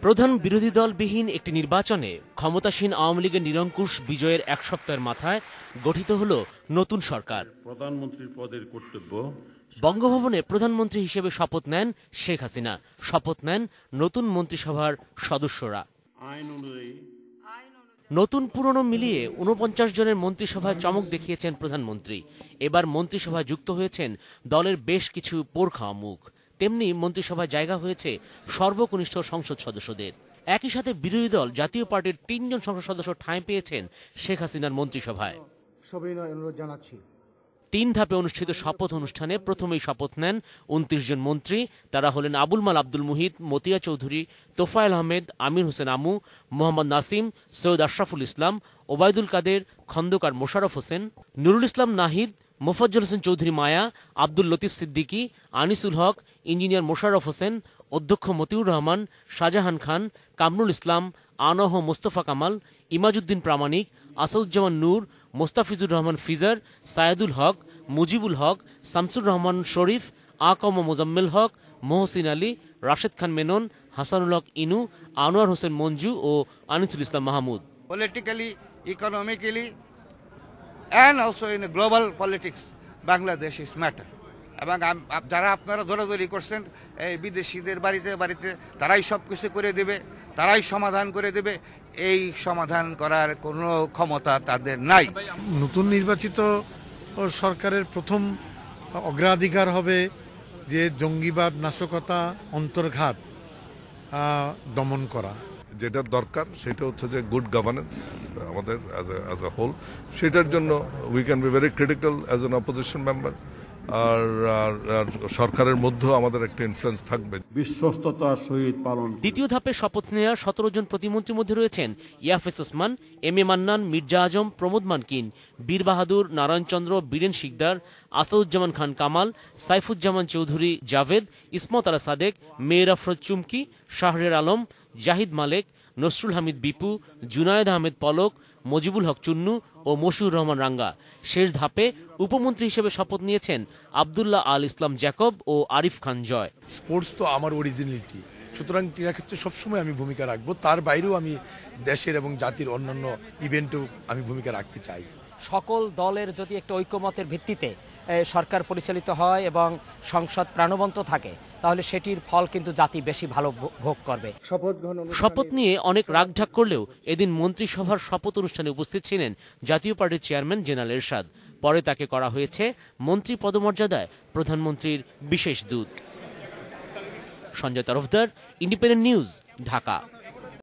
প্রধান বিরোধী দলবিহীন একটি নির্বাচনে ক্ষমতাসীন আওয়ামী লীগের নিরঙ্কুশ বিজয়ের এক সপ্তাহের মাথায় গঠিত হল নতুন সরকার। প্রধানমন্ত্রীর পদের কর্তব্য। বঙ্গভবনে প্রধানমন্ত্রী হিসেবে শপথ নেন শেখ হাসিনা, শপথ নেন নতুন মন্ত্রিসভার সদস্যরা। আইন অনুযায়ী নতুন পুরনো মিলিয়ে ৪৯ জনের মন্ত্রিসভায় চমক দেখিয়েছেন প্রধানমন্ত্রী। এবার মন্ত্রিসভায় যুক্ত হয়েছেন দলের বেশ কিছু পোরখাওয়া মুখ। তেমনি মন্ত্রিসভায় জায়গা হয়েছে সর্বকনিষ্ঠ সংসদ সদস্যদের। একই সাথে বিরোধী দল জাতীয় পার্টির ৩ জন সংসদ সদস্য ঠাঁই পেয়েছেন শেখ হাসিনার মন্ত্রিসভায়। সবিনয় অনুরোধ জানাচ্ছি। ৩ ধাপে অনুষ্ঠিত শপথ অনুষ্ঠানে প্রথমেই শপথ নেন ২৯ জন মন্ত্রী। তারা হলেন আবুল মাল আব্দুল মুহিত, মতিয়া চৌধুরী, তোফায়েল আহমেদ, আমির হোসেন আমু, মোহাম্মদ নাসিম, সৈয়দ আশরাফুল ইসলাম, ওবায়দুল কাদের, খন্দকার মোশাররফ হোসেন, নুরুল ইসলাম নাহিদ, মোফাজ্জল হোসেন চৌধুরী মায়া, আব্দুল লতিফ সিদ্দিকী, আনিসুল হক, ইঞ্জিনিয়ার মোশাররফ হোসেন, অধ্যক্ষ মতিউর রহমান, শাহজাহান খান, কামরুল ইসলাম, আনহ মোস্তফা কামাল, ইমাজউদ্দিন প্রামাণিক, আসাদুজ্জামান নূর, মোস্তাফিজুর রহমান ফিজার, সায়েদুল হক, মুজিবুল হক, শামসুর রহমান শরীফ, আকম মোজাম্মেল হক, মহসিন আলী, রাশেদ খান মেনন, হাসানুল হক ইনু, আনোয়ার হোসেন মঞ্জু ও আনিসুল ইসলাম Mahmud. Politically, economically, and also in global politics, Bangladesh is matter. এবং যারা আপনারা দৌড়াদৌড়ি করছেন এই বিদেশিদের বাড়িতে বাড়িতে, তারাই সব কিছু করে দেবে, তারাই সমাধান করে দেবে, এই সমাধান করার কোনো ক্ষমতা তাদের নাই। নতুন নির্বাচিত সরকারের প্রথম অগ্রাধিকার হবে যে জঙ্গিবাদ, নাশকতা, অন্তর্ঘাত দমন করা। যেটা দরকার সেটা হচ্ছে যে গুড গভর্নেন্স আমাদের অ্যাজ আ হোল। সেটার জন্য we can be very critical as an opposition member. আর সরকারের মধ্যেও আমাদের একটা ইনফ্লুয়েন্স থাকবে। বিশ্বস্ততার সহিত পালন। দ্বিতীয় ধাপে শপথ নেওয়া ১৭ জন প্রতিমন্ত্রীর মধ্যে রয়েছেন ইয়াফেস ওসমান, এম এ মান্নান, মির্জা আজম, প্রমোদ মানকিন, বীর বাহাদুর, নারায়ণচন্দ্র, বীরেন শিকদার, আসাদুজ্জামান খান কামাল, সাইফুজ্জামান চৌধুরী জাভেদ, ইসমত আলা সাদেক, মেয়ের আফরোজ চুমকি, শাহরিয়ার আলম, জাহিদ মালেক, নসরুল হামিদ বিপু, জুনায়েদ আহমেদ পলক, মজিবুল হক চুন্নু ও মশিউর রহমান রাঙ্গা। শেষ ধাপে উপমন্ত্রী হিসেবে শপথ নিয়েছেন আব্দুল্লাহ আল ইসলাম জ্যাকব ও আরিফ খান জয়। স্পোর্টস তো আমার অরিজিনালিটি, সুতরাং ক্রীড়া ক্ষেত্রে সবসময় আমি ভূমিকা রাখবো। তার বাইরেও আমি দেশের এবং জাতির অন্যান্য ইভেন্টেও আমি ভূমিকা রাখতে চাই। সকল দলের যদি একটা ঐকমতের ভিত্তিতে সরকার পরিচালিত হয় এবং সংসদ প্রাণবন্ত থাকে, তাহলে সেটির ফল কিন্তু জাতি বেশি ভালো ভোগ করবে। শপথ নিয়ে অনেক রাগঢাক করলেও এদিন মন্ত্রিসভার শপথ অনুষ্ঠানে উপস্থিত ছিলেন জাতীয় পার্টির চেয়ারম্যান জেনারেল এরশাদ। পরে তাকে করা হয়েছে মন্ত্রী পদমর্যাদায় প্রধানমন্ত্রীর বিশেষ দূত। Sanjay Tarafdar, independent news, Dhaka.